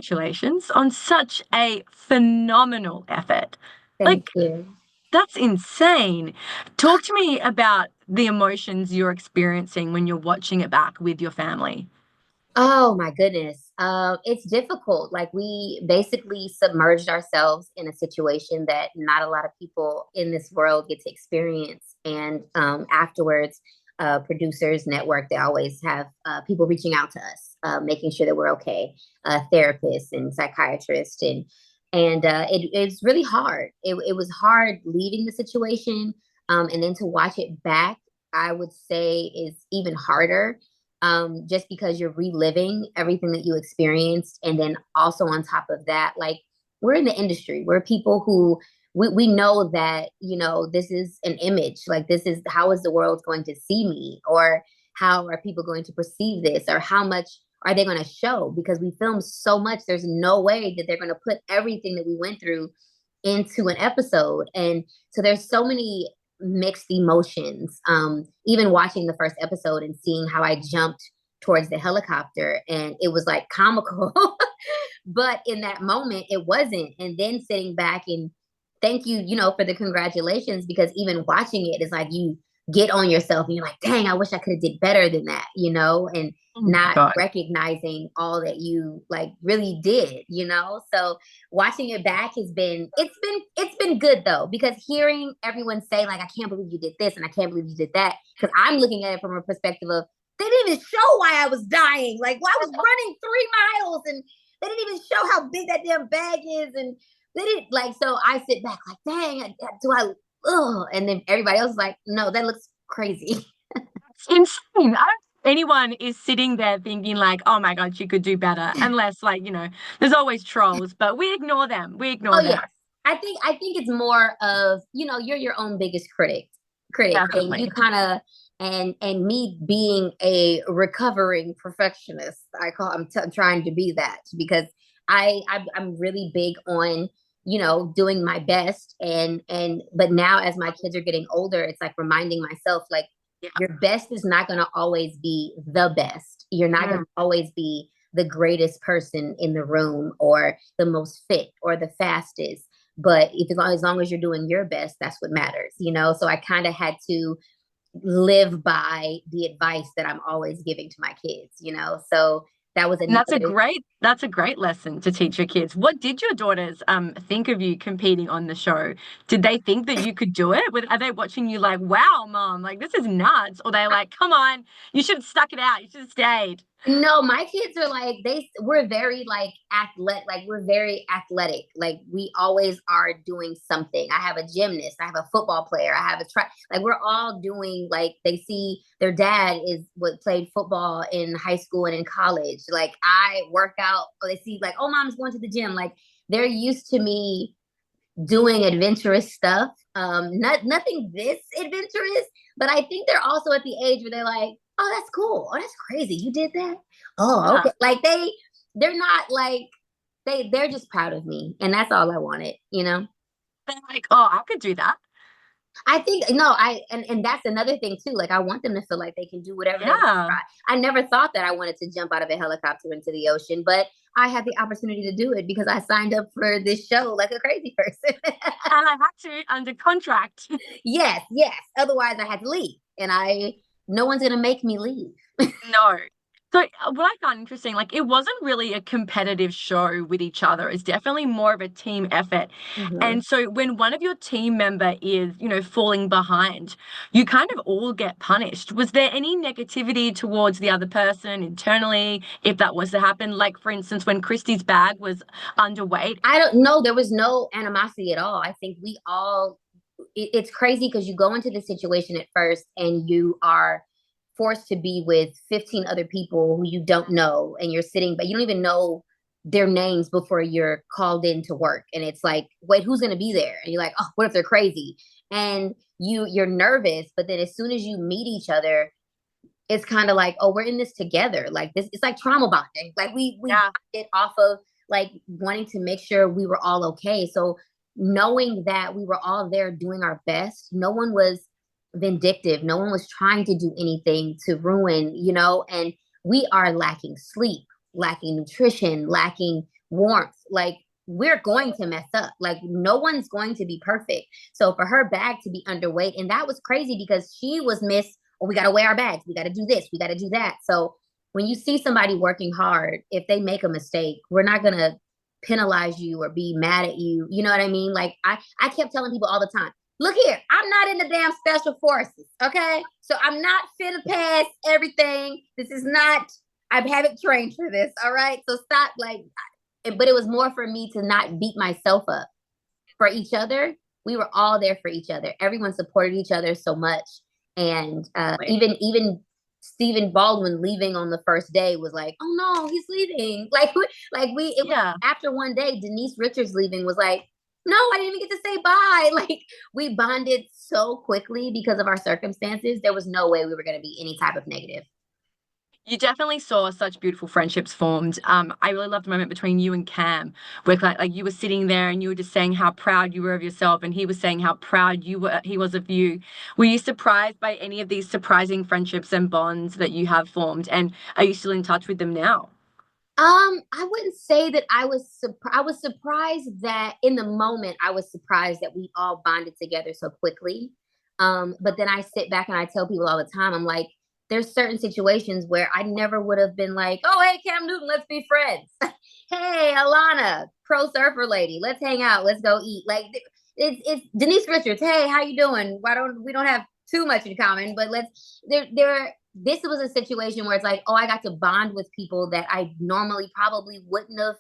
congratulations on such a phenomenal effort. Thank Like, you. that's insane. Talk to me about the emotions you're experiencing when you're watching it back with your family. Oh my goodness. It's difficult. Like we basically submerged ourselves in a situation that not a lot of people in this world get to experience. And afterwards, producers, network, they always have people reaching out to us, making sure that we're okay, therapists and psychiatrists, and it's really hard. It was hard leaving the situation, and then to watch it back, I would say is even harder, just because you're reliving everything that you experienced. And then also on top of that, like we're in the industry, we're people who we know that, this is an image, like this is how is the world going to see me, or how are people going to perceive this, or how much are they going to show, because we film so much, there's no way that they're going to put everything that we went through into an episode. And so there's so many mixed emotions. Even watching the first episode and seeing how I jumped towards the helicopter, and it was like comical, but in that moment it wasn't. And then sitting back and thank you, for the congratulations, because even watching it is like you get on yourself and you're like, dang, I wish I could have did better than that, and Oh my not God. recognizing all that you like really did. So watching it back it's been good though, because hearing everyone say like, I can't believe you did this and I can't believe you did that, because I'm looking at it from a perspective of they didn't even show why I was dying, like why I was running 3 miles, and they didn't even show how big that damn bag is, and they didn't like. So I sit back like, dang, do I? Ugh. And then everybody else is like, no, that looks crazy. It's insane. Anyone is sitting there thinking like, oh my God, you could do better. Unless like, there's always trolls, but we ignore them. We Oh ignore them. yes. I think it's more of, you're your own biggest critic, and you Definitely. kind of, and me being a recovering perfectionist, I'm trying to be that, because I'm really big on, doing my best, and but now as my kids are getting older, it's like reminding myself like Yeah. your best is not going to always be the best. You're not going Mm. to always be the greatest person in the room, or the most fit, or the fastest. But if as long as you're doing your best, that's what matters. So I kind of had to live by the advice that I'm always giving to my kids. So that was And another. that's a great lesson to teach your kids. What did your daughters think of you competing on the show? Did they think that you could do it? Are they watching you like, wow, mom, like this is nuts? Or they like, come on, you should have stuck it out. You should have stayed. No, my kids are like we're very we're very athletic. Like we always are doing something. I have a gymnast, I have a football player, I have a track. Like we're all doing, like they see their dad is what played football in high school and in college. Like I work out, or they see like, oh, mom's going to the gym. Like they're used to me doing adventurous stuff. Nothing this adventurous, but I think they're also at the age where they're like, "Oh, that's cool. Oh, that's crazy. You did that. Oh, Yeah. okay." Like they're not like they're just proud of me, and that's all I wanted. They're like, oh, I could do that. I think no, and that's another thing too. Like I want them to feel like they can do whatever they want to Yeah. try. I never thought that I wanted to jump out of a helicopter into the ocean, but I had the opportunity to do it because I signed up for this show like a crazy person. And I had to under contract. Yes, yes. Otherwise, I had to leave, and no one's gonna make me leave. No. So what I found interesting, like it wasn't really a competitive show with each other. It's definitely more of a team effort. Mhm. And so when one of your team member is, falling behind, you kind of all get punished. Was there any negativity towards the other person internally if that was to happen? Like for instance, when Christy's bag was underweight. I don't know. There was no animosity at all. I think we all. It's crazy because you go into the situation at first, and you are forced to be with 15 other people who you don't know, and you're sitting, but you don't even know their names before you're called in to work. And it's like, wait, who's going to be there? And you're like, oh, what if they're crazy? And you're nervous, but then as soon as you meet each other, it's kind of like, oh, we're in this together. Like this, it's like trauma bonding. Like we Yeah. it off of like wanting to make sure we were all okay. So knowing that we were all there doing our best, no one was vindictive. No one was trying to do anything to ruin. And we are lacking sleep, lacking nutrition, lacking warmth. Like, we're going to mess up. Like, no one's going to be perfect. So for her bag to be underweight, and that was crazy because she was miss, oh, we got to weigh our bags. We got to do this. We got to do that. So when you see somebody working hard, if they make a mistake, we're not going to penalize you or be mad at you. You know what I mean? Like, I kept telling people all the time, look here, I'm not in the damn special forces. Okay. So I'm not finna pass everything. This is not, I haven't trained for this. All right. So stop, like, but it was more for me to not beat myself up for each other. We were all there for each other. Everyone supported each other so much. And even Stephen Baldwin leaving on the first day was like, oh no, he's leaving. It was Yeah. after one day, Denise Richards leaving was like, no, I didn't even get to say bye. Like, we bonded so quickly because of our circumstances. There was no way we were going to be any type of negative. You definitely saw such beautiful friendships formed. I really loved the moment between you and Cam, where like you were sitting there and you were just saying how proud you were of yourself, and he was saying how proud he was of you. Were you surprised by any of these surprising friendships and bonds that you have formed? And are you still in touch with them now? I wouldn't say that I was surprised. I was surprised that in the moment, I was surprised that we all bonded together so quickly. But then I sit back and I tell people all the time, I'm like, there's certain situations where I never would have been like, oh, hey, Cam Newton, let's be friends. Hey, Alana, pro surfer lady, let's hang out, let's go eat. Like, it's Denise Richards. Hey, how you doing? Why don't we don't have too much in common, but let's there this was a situation where it's like, oh, I got to bond with people that I normally probably wouldn't have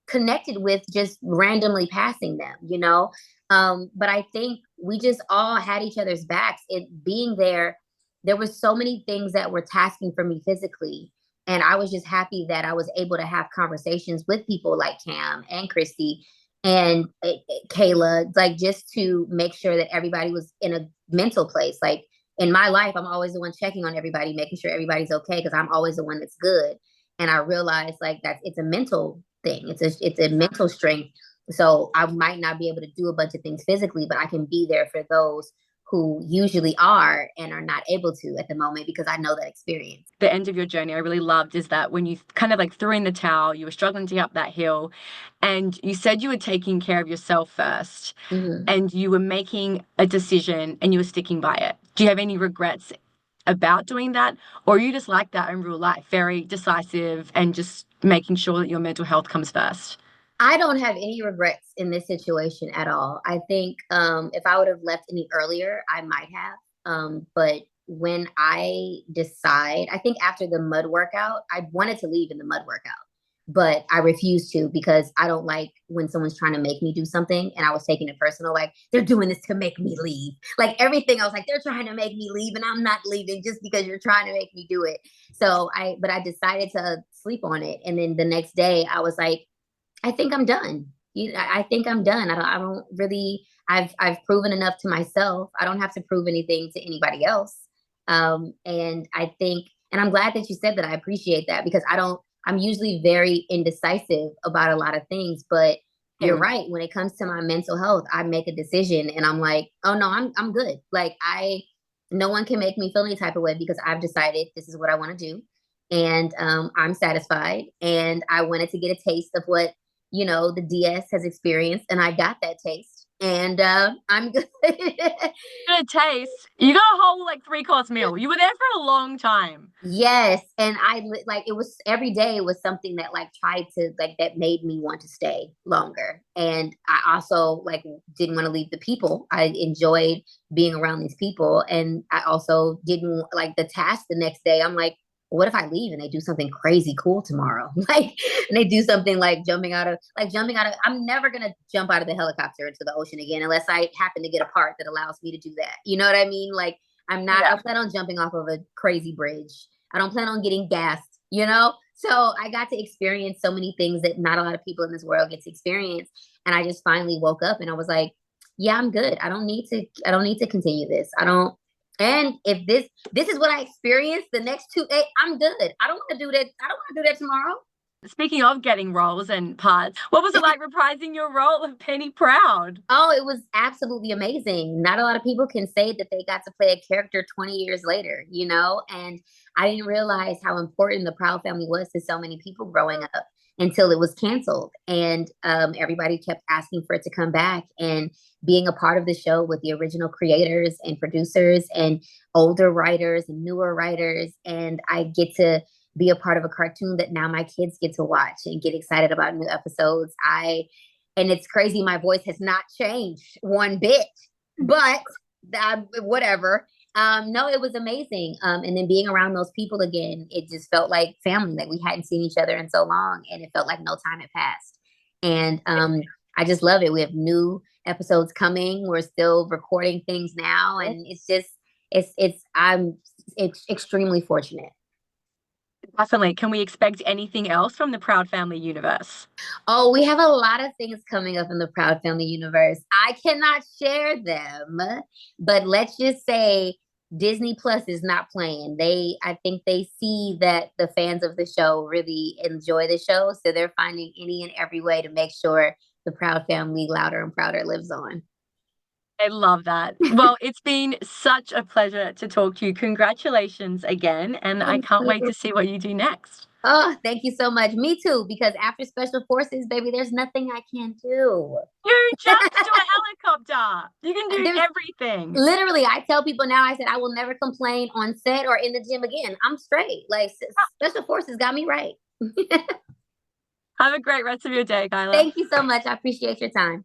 connected with just randomly passing them, you know? But I think we just all had each other's backs. It being there, there were so many things that were tasking for me physically. And I was just happy that I was able to have conversations with people like Cam and Christy and Kayla, like, just to make sure that everybody was in a mental place. Like, in my life, I'm always the one checking on everybody, making sure everybody's okay, because I'm always the one that's good. And I realized, like, that it's a mental thing. It's a mental strength. So I might not be able to do a bunch of things physically, but I can be there for those who usually are and are not able to at the moment, because I know that experience. The end of your journey I really loved is that when you kind of like threw in the towel, you were struggling to get up that hill, and you said you were taking care of yourself first, Mm-hmm. and you were making a decision and you were sticking by it. Do you have any regrets about doing that? Or are you just like that in real life, very decisive and just making sure that your mental health comes first? I don't have any regrets in this situation at all. I think if I would have left any earlier, I might have. But when I decide, I think after the mud workout, I wanted to leave in the mud workout, but I refused to because I don't like when someone's trying to make me do something. And I was taking it personal, like, they're doing this to make me leave. Like, everything, I was like, they're trying to make me leave, and I'm not leaving just because you're trying to make me do it. But I decided to sleep on it. And then the next day, I was like, I think I'm done. I think I'm done. I don't really. I've proven enough to myself. I don't have to prove anything to anybody else. And I think, and I'm glad that you said that. I appreciate that, because I don't. I'm usually very indecisive about a lot of things, but you're Same. right. When it comes to my mental health, I make a decision, and I'm like, oh no, I'm good. Like, no one can make me feel any type of way, because I've decided this is what I want to do, and I'm satisfied. And I wanted to get a taste of what the DS has experienced, and I got that taste, and I'm good. Got a taste. You got a whole like three-course meal. You were there for a long time. Yes, and like, it was every day was something that, like, tried to, like, that made me want to stay longer. And I also, like, didn't want to leave the people. I enjoyed being around these people, and I also didn't like the task the next day. I'm like, what if I leave and they do something crazy cool tomorrow? Like, and they do something like jumping out of, I'm never gonna jump out of the helicopter into the ocean again unless I happen to get a part that allows me to do that. You know what I mean? Like, I Yeah. plan on jumping off of a crazy bridge. I don't plan on getting gassed, you know? So I got to experience so many things that not a lot of people in this world get to experience. And I just finally woke up and I was like, yeah, I'm good. I don't need to continue this. I don't, and if this is what I experienced the next 2 days, I'm good. I don't want to do that. I don't want to do that tomorrow. Speaking of getting roles and parts, what was it like reprising your role of Penny Proud? Oh, it was absolutely amazing. Not a lot of people can say that they got to play a character 20 years later, you know? And I didn't realize how important the Proud family was to so many people growing up. until it was canceled. And everybody kept asking for it to come back. And being a part of the show with the original creators and producers and older writers and newer writers, and I get to be a part of a cartoon that now my kids get to watch and get excited about new episodes. And it's crazy, my voice has not changed one bit, but whatever. No, it was amazing. And then being around those people again, it just felt like family. Like we hadn't seen each other in so long, and it felt like no time had passed. And I just love it. We have new episodes coming. We're still recording things now, and it's extremely fortunate. Definitely. Can we expect anything else from the Proud Family universe? Oh, we have a lot of things coming up in the Proud Family universe. I cannot share them, but let's just say Disney Plus is not playing. I think they see that the fans of the show really enjoy the show, so they're finding any and every way to make sure the Proud Family Louder and Prouder lives on. I love that. Well, it's been such a pleasure to talk to you. Congratulations again, and I Thank can't wait you. to see what you do next. Oh, thank you so much. Me too, because after Special Forces, baby, there's nothing I can't do. You jumped to a helicopter. You can do There's everything. literally, I tell people now, I said, I will never complain on set or in the gym again. I'm straight. Like, Special Forces got me right. Have a great rest of your day, Kyla. Thank you so much. I appreciate your time.